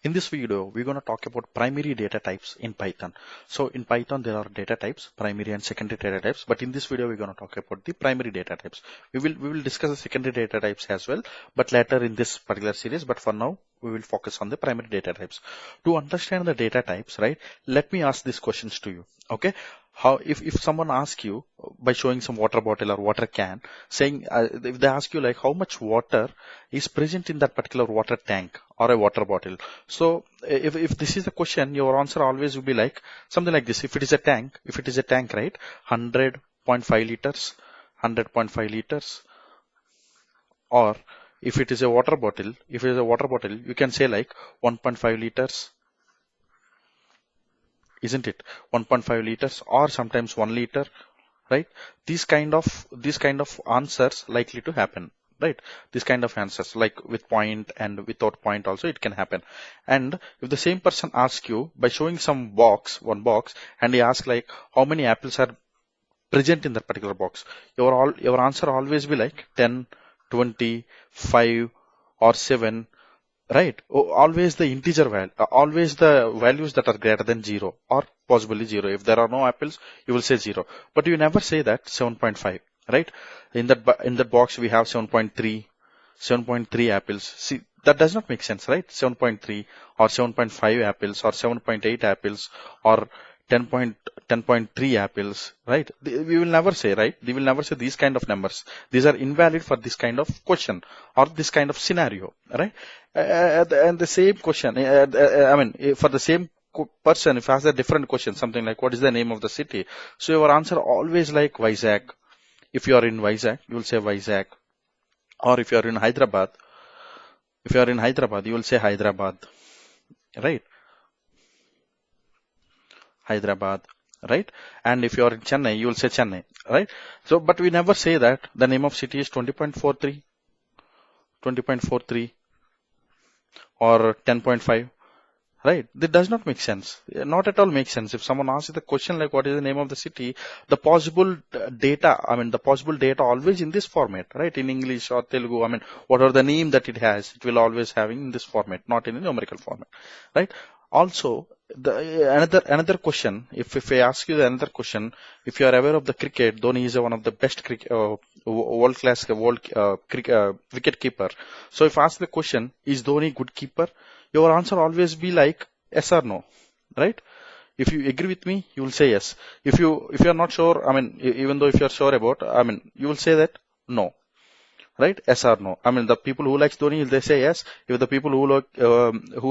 In this video, we're going to talk about primary data types in Python. So in Python, there are data types, primary and secondary data types. But in this video, we're going to talk about the primary data types. We will discuss the secondary data types as well, but later in this particular series. But for now, we will focus on the primary data types. To understand the data types, right? Let me ask these questions to you. Okay. How if someone asks you by showing some water bottle or water can, saying if they ask you like how much water is present in that particular water tank or a water bottle. So if this is the question, your answer always will be like something like this. If it is a tank, right, 100.5 liters, 100.5 liters, or if it is a water bottle, you can say like 1.5 liters, isn't it? 1.5 liters or sometimes 1 liter, right? These kind of answers likely to happen, right? This kind of answers like with point and without point also it can happen. And if the same person asks you by showing one box, and he asks like how many apples are present in that particular box, your answer always be like 10, 20, 5 or 7. Right. Always the integer value, always the values that are greater than 0 or possibly 0. If there are no apples, you will say 0. But you never say that 7.5, right? In that box, we have 7.3 apples. See, that does not make sense, right? 7.3 or 7.5 apples or 7.8 apples or 10.3 apples, right? We will never say, right? We will never say these kind of numbers. These are invalid for this kind of question or this kind of scenario, right? And the same question, for the same person, if ask a different question, something like what is the name of the city? So your answer always like Vizag. If you are in Vizag, you will say Vizag. Or if you are in Hyderabad, you will say Hyderabad, right? Hyderabad, right? And if you are in Chennai, you will say Chennai, right? So, but we never say that the name of city is 20.43 or 10.5. Right. That does not make sense. Not at all makes sense. If someone asks the question like what is the name of the city, the possible data always in this format, right? In English or Telugu, what are the name that it has, it will always having in this format, not in a numerical format, right? Also, another question, if I ask you another question, if you are aware of the cricket, Dhoni is one of the best wicket keeper. So if I ask the question, is Dhoni good keeper? Your answer always be like yes or no, right? If you agree with me, you will say yes. If you are not sure, even though if you are sure about, you will say that no, right? Yes or no. The people who likes Dhoni, they say yes. If the people who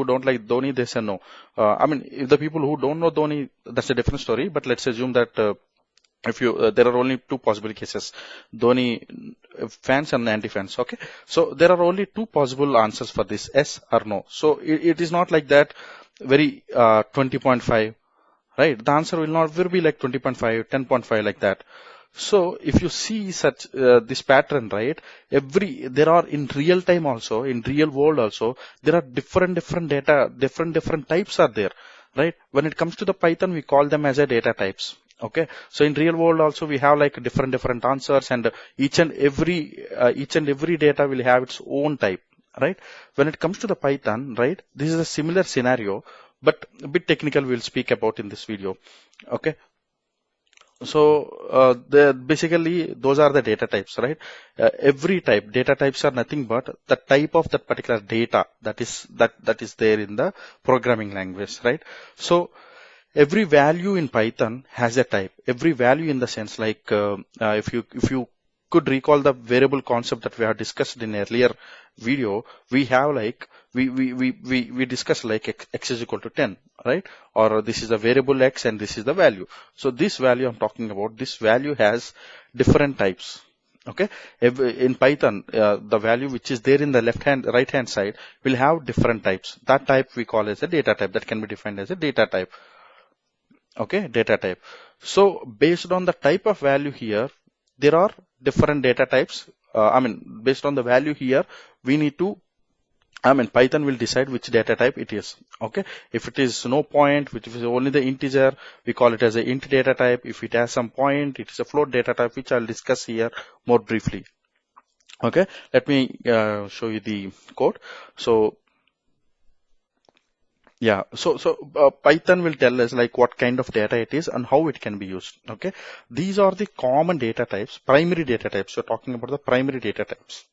don't like Dhoni, they say no. If the people who don't know Dhoni, that's a different story. But let's assume that if you there are only two possible cases, Dhoni fans and anti-fans. Okay, so there are only two possible answers for this, yes or no. So it is not like that very 20.5, right? The answer will be like 20.5, 10.5 like that. So if you see such this pattern, right, there are in real time also, in real world also, there are different data, different types are there, right? When it comes to the Python, we call them as a data types. Okay, so in real world also we have like different answers, and each and every data will have its own type, right? When it comes to the Python, right, this is a similar scenario, but a bit technical we'll speak about in this video. Okay, so basically those are the data types, right? Every type data types are nothing but the type of that particular data that is there in the programming language, right? So every value in Python has a type. Every value in the sense like if you could recall the variable concept that we have discussed in earlier video, we have like we discussed like x is equal to 10, right? Or this is the variable x and this is the value. So this value I'm talking about, this value has different types. Okay, in Python, the value which is there in the right hand side will have different types. That type we call as a data type, that can be defined as a data type. Okay, data type. So based on the type of value here, there are different data types. Based on the value here, we need to, Python will decide which data type it is. Okay, if it is no point, which is only the integer, we call it as a int data type. If it has some point, it is a float data type, which I'll discuss here more briefly. Okay, let me show you the code. So Yeah, so Python will tell us like what kind of data it is and how it can be used. Okay, these are the common data types, primary data types. We're talking about the primary data types.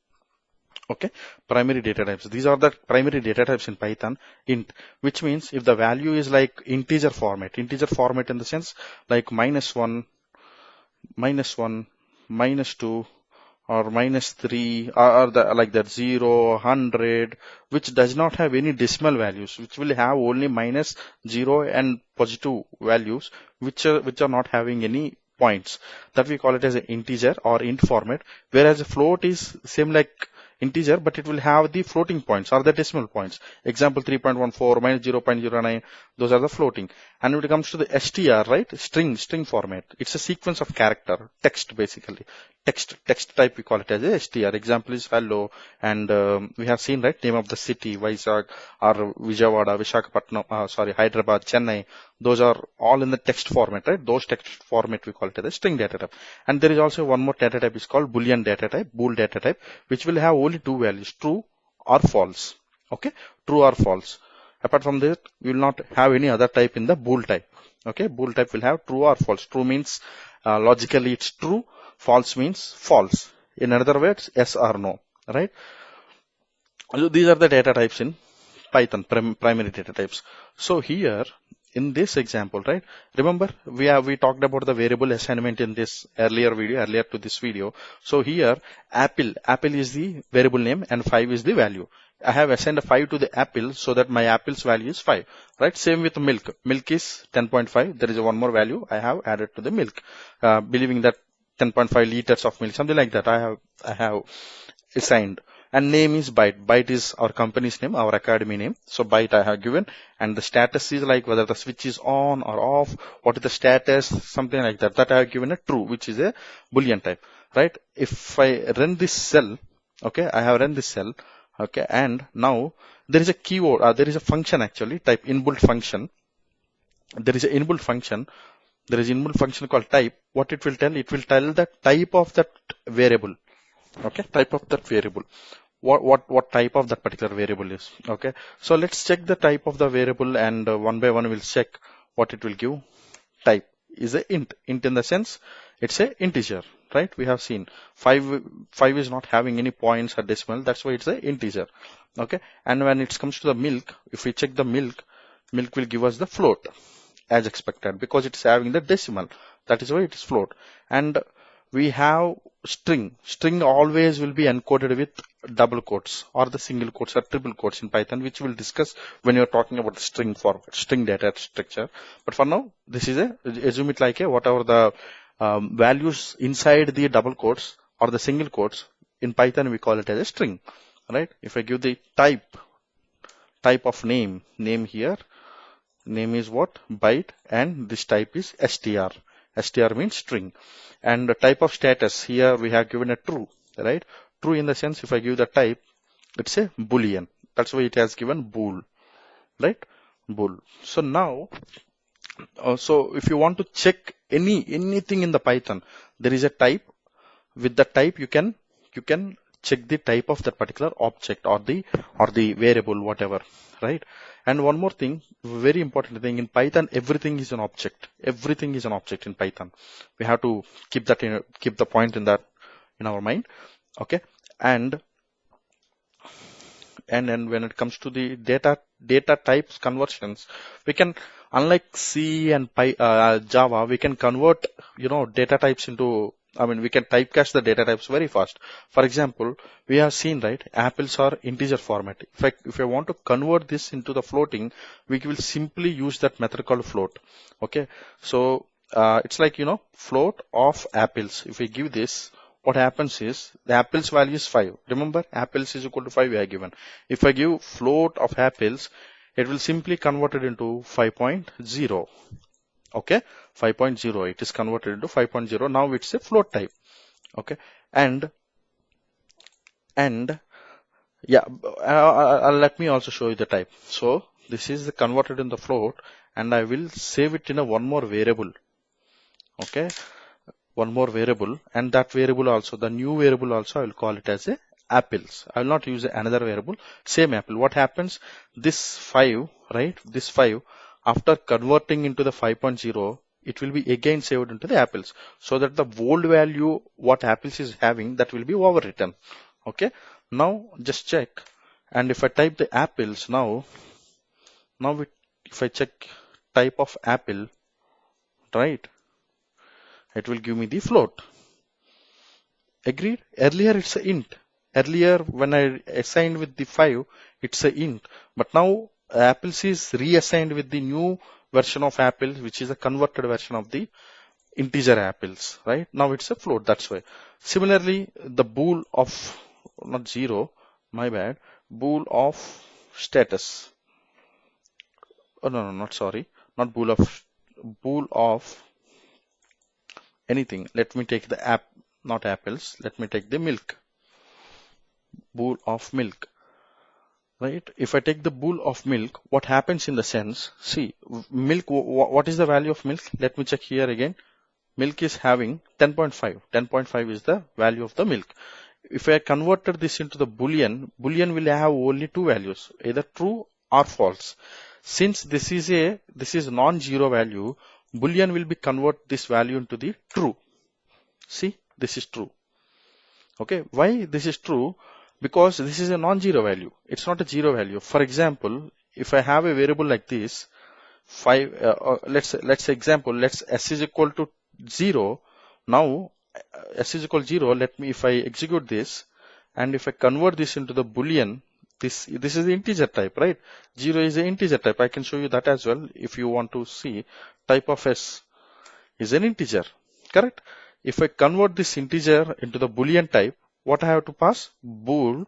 Okay, primary data types. These are the primary data types in Python. Int, which means if the value is like integer format in the sense like -1, -1, -2, or -3, or the, like that 0, 100, which does not have any decimal values, which will have only -0 and positive values, which are not having any points. That we call it as an integer or int format, whereas a float is same like integer, but it will have the floating points or the decimal points. Example 3.14 -0.09, those are the floating. And when it comes to the str, right, string format, it's a sequence of character, text basically. Text type we call it as a str. Example is hello, and we have seen, right, name of the city, Vizag or Vijayawada, Visakhapatnam, Hyderabad, Chennai. Those are all in the text format, right? Those text format we call it as a string data type. And there is also one more data type is called Boolean data type, bool data type, which will have only two values, true or false. Okay, true or false. Apart from that, we will not have any other type in the bool type. Okay, bool type will have true or false. True means logically it's true. False means false. In other words, yes or no, right? So these are the data types in Python, primary data types. So here in this example, right? Remember we talked about the variable assignment in this earlier to this video. So here apple is the variable name and 5 is the value. I have assigned a 5 to the apple so that my apple's value is 5, right? Same with milk. Milk is 10.5. There is one more value I have added to the milk, believing that 10.5 liters of milk, something like that. I have assigned. And name is Byte. Byte is our company's name, our academy name. So Byte I have given, and the status is like whether the switch is on or off, what is the status, something like that. That I have given a true, which is a Boolean type, right? If I run this cell, okay, I have run this cell, okay, and now there is a keyword, there is a function actually, type inbuilt function. There is an inbuilt function. There is inbuilt function called type. What it will tell? It will tell the type of that variable. Okay, type of that variable. What type of that particular variable is. Okay, so let's check the type of the variable, and one by one we'll check what it will give. Type is a int in the sense it's a integer, right? We have seen 5 is not having any points or decimal, that's why it's a integer. Okay, and when it comes to the milk, if we check the milk will give us the float as expected because it's having the decimal, that is why it is float. And we have string always will be encoded with double quotes or the single quotes or triple quotes in Python, which we'll discuss when you're talking about string format, string data structure. But for now, this is assume it like a whatever the values inside the double quotes or the single quotes in Python, we call it as a string, right? If I give the type of name here, name is what? Byte, and this type is str. Str means string. And the type of status here we have given a true, right? True in the sense if I give the type, it's a Boolean. That's why it has given bool, right? Bool. So now, so if you want to check anything in the Python, there is a type. With the type, you can check the type of that particular object or the variable, whatever, right? And one more thing, very important thing in Python, everything is an object. Everything is an object in Python. We have to keep the point in that in our mind. Okay, and when it comes to the data types conversions, we can, unlike C and Java, we can convert data types into, we can typecast the data types very fast. For example, we have seen, right, apples are integer format. If I want to convert this into the floating, we will simply use that method called float. Okay, so it's like float of apples. If we give this, what happens is the apples value is 5. Remember, apples is equal to 5 we are given. If I give float of apples, it will simply convert it into 5.0. Okay, 5.0, it is converted into 5.0. Now it's a float type. Okay, and yeah, let me also show you the type. So this is the converted in the float, and I will save it in a one more variable. Okay, one more variable, and that variable also, the new variable also, I will call it as a apples. I will not use another variable, same apple. What happens? This 5, right? This 5, after converting into the 5.0, it will be again saved into the apples, so that the old value what apples is having, that will be overwritten. Okay. Now just check, and if I type the apples now if I check type of apple, right, it will give me the float. Agreed? Earlier it's a int. Earlier when I assigned with the 5, it's a int. But now apples is reassigned with the new version of apples, which is a converted version of the integer apples, right? Now it's a float, that's why. Similarly, the bool of, not 0, my bad, bool of status. Oh, no, not sorry, not bool of anything. Let me take the not apples, let me take the milk. Bool of milk, right? If I take the bool of milk, what happens in the sense, see, milk, what is the value of milk? Let me check here again. Milk is having 10.5. 10.5 is the value of the milk. If I converted this into the boolean will have only two values, either true or false. Since this is non-zero value, boolean will be convert this value into the true. See, this is true. Okay, why this is true? Because this is a non-zero value. It's not a zero value. For example, if I have a variable like this, 5, let's say example, let's s is equal to 0. Now s is equal to 0. Let me, if I execute this and if I convert this into the boolean, this is the integer type, right? 0 is the integer type. I can show you that as well if you want to see. Type of s is an integer, correct? If I convert this integer into the boolean type, what I have to pass? Bool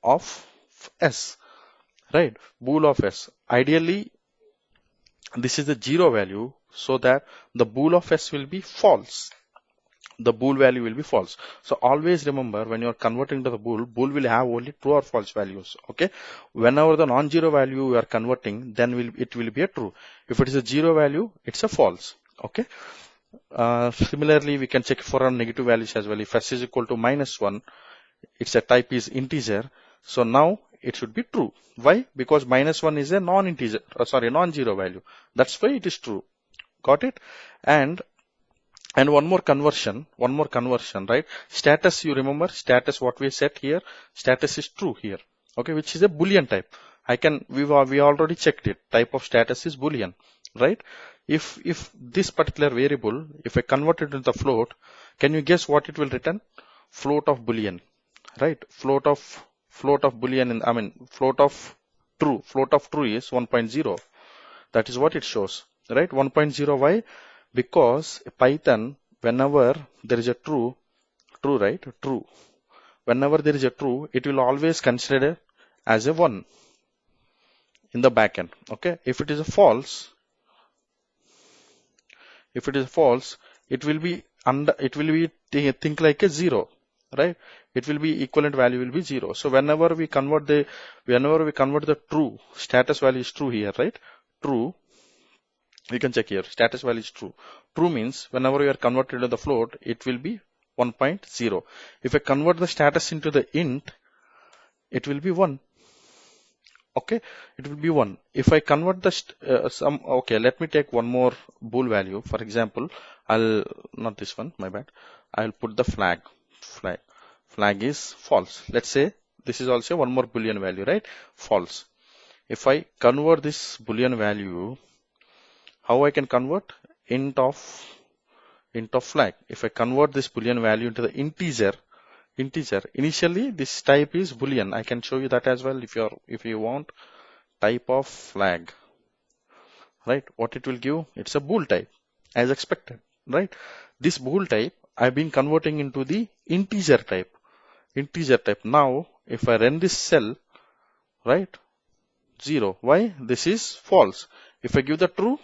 of s, right? Bool of s. Ideally, this is the 0 value, so that the bool of s will be false. The bool value will be false. So always remember, when you are converting to the bool will have only true or false values. Okay. Whenever the non-zero value you are converting, then it will be a true. If it is a 0 value, it's a false. Okay. Similarly, we can check for our negative values as well. If s is equal to -1, its a type is integer. So now it should be true. Why? Because -1 is a non-integer, non-zero value. That's why it is true. Got it? And one more conversion, right? Status, you remember status, what we set here? Status is true here. Okay, which is a boolean type. We already checked it. Type of status is boolean, right? If this particular variable, if I convert it into the float, can you guess what it will return? Float of boolean, right? Float of boolean, float of true is 1.0. That is what it shows, right? 1.0. Why? Because Python, whenever there is a true, right? True. Whenever there is a true, it will always consider it as a 1 in the backend. Okay. If it is a false, it will be think like a 0, right? It will be equivalent value will be 0. So whenever we convert the true, status value is true here, right? True. We can check here, status value is true. True means whenever we are converted to the float, it will be 1.0. If I convert the status into the int, it will be 1. Okay, it will be 1. If I convert the okay, let me take one more bool value. For example, not this one, my bad. I'll put the flag. Flag is false. Let's say this is also one more boolean value, right? False. If I convert this boolean value, how I can convert? Int of flag. If I convert this boolean value into the integer, initially this type is boolean. I can show you that as well if you want. Type of flag, right? What it will give? It's a bool type, as expected, right? This bool type I've been converting into the integer type. Now if I run this cell, right, 0. Why? This is false. If I give the true,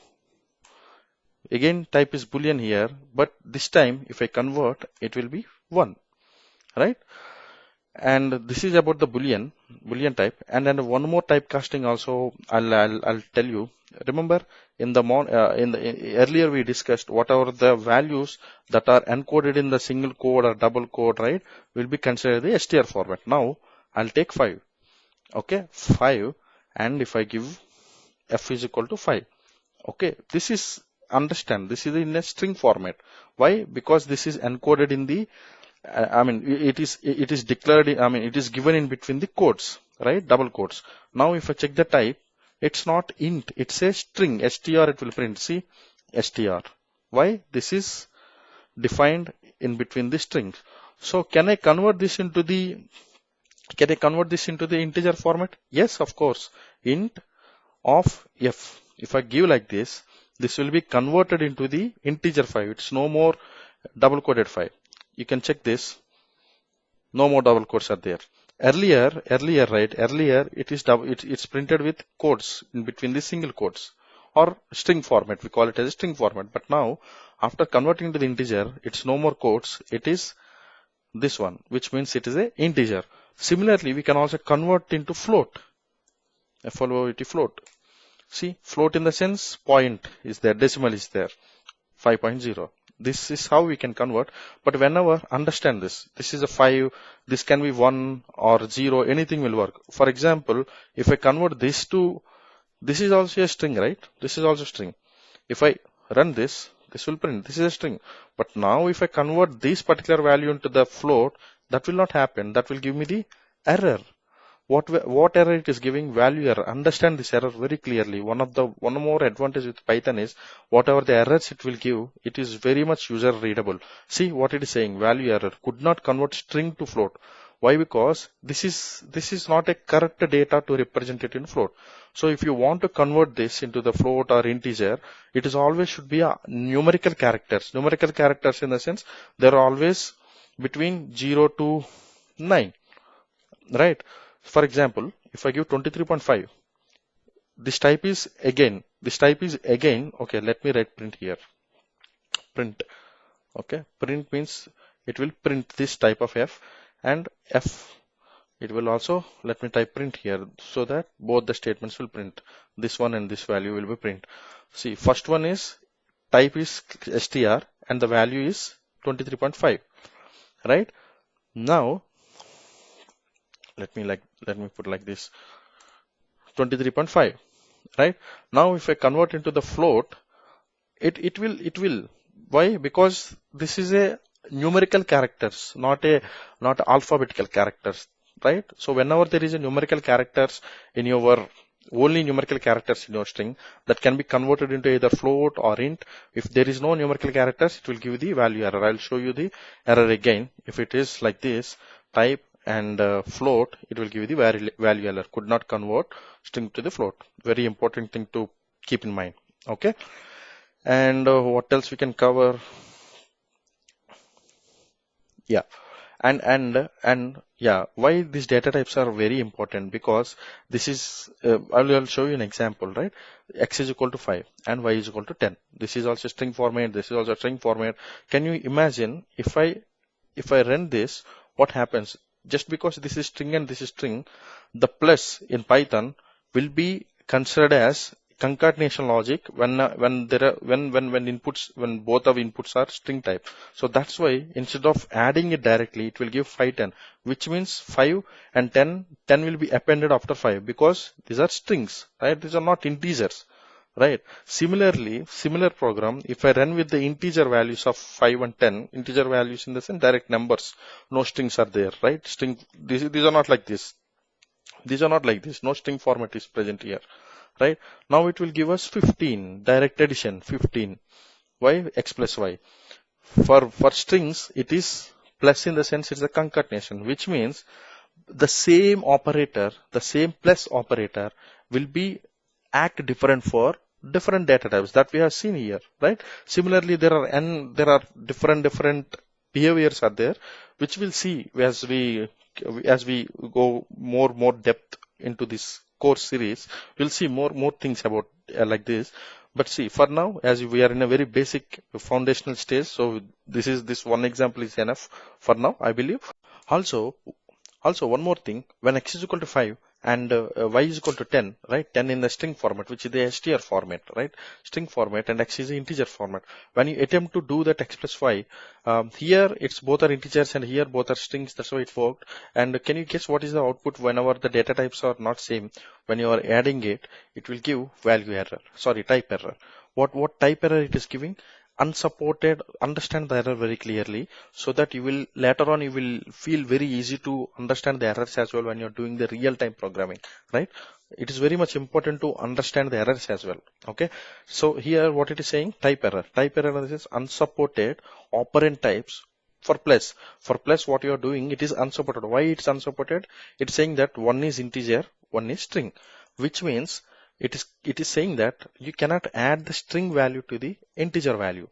again type is boolean here, but this time if I convert, it will be 1, right? And this is about the boolean type. And then one more typecasting also I'll tell you. Remember in the earlier we discussed whatever the values that are encoded in the single code or double code, right, will be considered the str format. Now I'll take 5. Okay, 5, and if I give f is equal to 5. Okay, this is, understand, this is in a string format. Why? Because this is encoded in the I mean, it is declared, I mean, it is given in between the quotes, right? Double quotes. Now, if I check the type, it's not int, it's a string, str, it will print, see, str. Why? This is defined in between the strings. So, can I convert this into the integer format? Yes, of course. Int of f. If I give like this will be converted into the integer 5. It's no more double quoted 5. You can check this. No more double quotes are there. Earlier, it's printed with quotes in between the single quotes or string format. We call it as a string format. But now, after converting to the integer, it's no more quotes. It is this one, which means it is a integer. Similarly, we can also convert into float. FLOAT float. See, float in the sense point is there, decimal is there, 5.0. This is how we can convert. But whenever, understand this is a 5, this can be 1 or 0, anything will work. For example, if I convert this to, this is also a string, right? This is also string. If I run this will print, this is a string. But now if I convert this particular value into the float, that will not happen. That will give me the error. What error it is giving? Value error. Understand this error very clearly. One more advantage with Python is whatever the errors it will give, it is very much user readable. See what it is saying, value error, could not convert string to float. Why? Because this is not a correct data to represent it in float. So if you want to convert this into the float or integer, it is always should be a numerical characters. Numerical characters in the sense they are always between 0 to 9, right? For example, if I give 23.5, this type is again, okay, let me write print here. Print. Okay, print means it will print this type of f, and f, it will also, let me type print here so that both the statements will print. This one and this value will be print. See, first one is type is str and the value is 23.5, right? Now, let me put like this, 23.5, right? Now if I convert into the float, it will, why? Because this is a numerical characters, not alphabetical characters, right? So whenever there is a numerical characters in your, only numerical characters in your string, that can be converted into either float or int. If there is no numerical characters, it will give the value error. I'll show you the error again. If it is like this, type and float, it will give you the value error, could not convert string to the float. Very important thing to keep in mind. Okay, and what else we can cover? Yeah, and yeah, why these data types are very important? Because this is I'll show you an example, right? X is equal to 5 and y is equal to 10. This is also string format, this is also string format. Can you imagine if I run this, what happens? Just because this is string and this is string, the plus in Python will be considered as concatenation logic when both of inputs are string type. So that's why instead of adding it directly, it will give 5, 10, which means 5 and 10 will be appended after 5 because these are strings, right? These are not integers, right? Similarly, similar program, if I run with the integer values of 5 and 10, integer values in the sense direct numbers, no strings are there, right? These are not like this. These are not like this. No string format is present here, right? Now it will give us 15, direct addition, 15. Why? X plus Y. For strings, it is plus in the sense it's a concatenation, which means the same operator, the same plus operator will be act different for different data types that we have seen here, right? Similarly, there are different behaviors are there, which we'll see as we go more depth into this course series. We'll see more things about like this. But see, for now, as we are in a very basic foundational stage, so this one example is enough for now, I believe. Also, Also, one more thing, when x is equal to 5 and y is equal to 10, right? 10 in the string format, which is the str format, right? String format, and x is the integer format. When you attempt to do that x plus y, here it's both are integers and here both are strings. That's why it worked. And can you guess what is the output whenever the data types are not same? When you are adding it, it will give value error. Sorry, type error. What type error it is giving? Unsupported. Understand the error very clearly, so that you will later on you will feel very easy to understand the errors as well when you're doing the real-time programming, right? It is very much important to understand the errors as well. Okay, so here what it is saying, type error is unsupported operand types. For plus what you are doing, it is unsupported. Why it's unsupported? It's saying that one is integer, one is string, which means it is saying that you cannot add the string value to the integer value.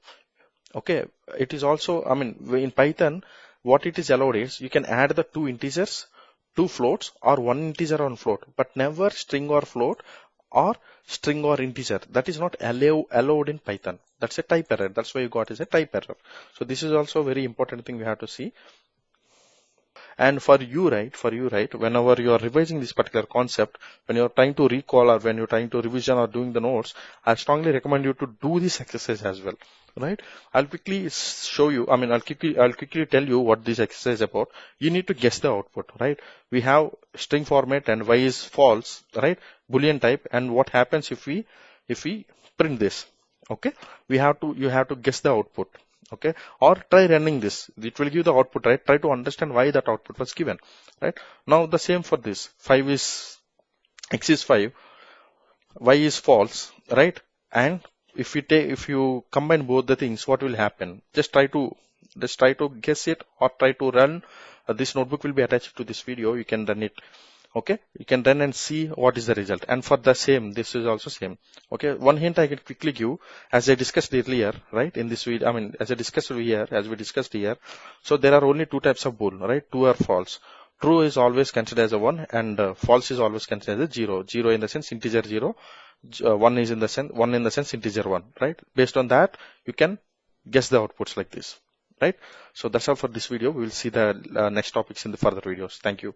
Okay, it is also, I mean, in Python, what it is allowed is you can add the two integers, two floats, or one integer on float, but never string or float or string or integer. That is not allowed in Python. That's a type error. That's why you got is a type error. So this is also a very important thing we have to see. And for you, right, whenever you are revising this particular concept, when you're trying to recall or when you're trying to revision or doing the notes, I strongly recommend you to do this exercise as well, right? I'll quickly show you, I mean, I'll quickly tell you what this exercise is about. You need to guess the output, right? We have string format and y is false, right? Boolean type. And what happens if we print this? Okay, you have to guess the output. Okay, or try running this, it will give the output, right? Try to understand why that output was given, right? Now the same for this, x is 5, y is false, right? And if you combine both the things, what will happen? Just try to guess it, or try to run. This notebook will be attached to this video. You can run it. Okay, you can run and see what is the result. And for the same, this is also same. Okay, one hint I can quickly give, as I discussed earlier, right, in this video, I mean, as we discussed here, so there are only two types of bool, right? True or false. True is always considered as a 1, and false is always considered as a 0. 0 in the sense integer 0, 1 is in the sense integer 1, right? Based on that, you can guess the outputs like this, right? So that's all for this video. We will see the next topics in the further videos. Thank you.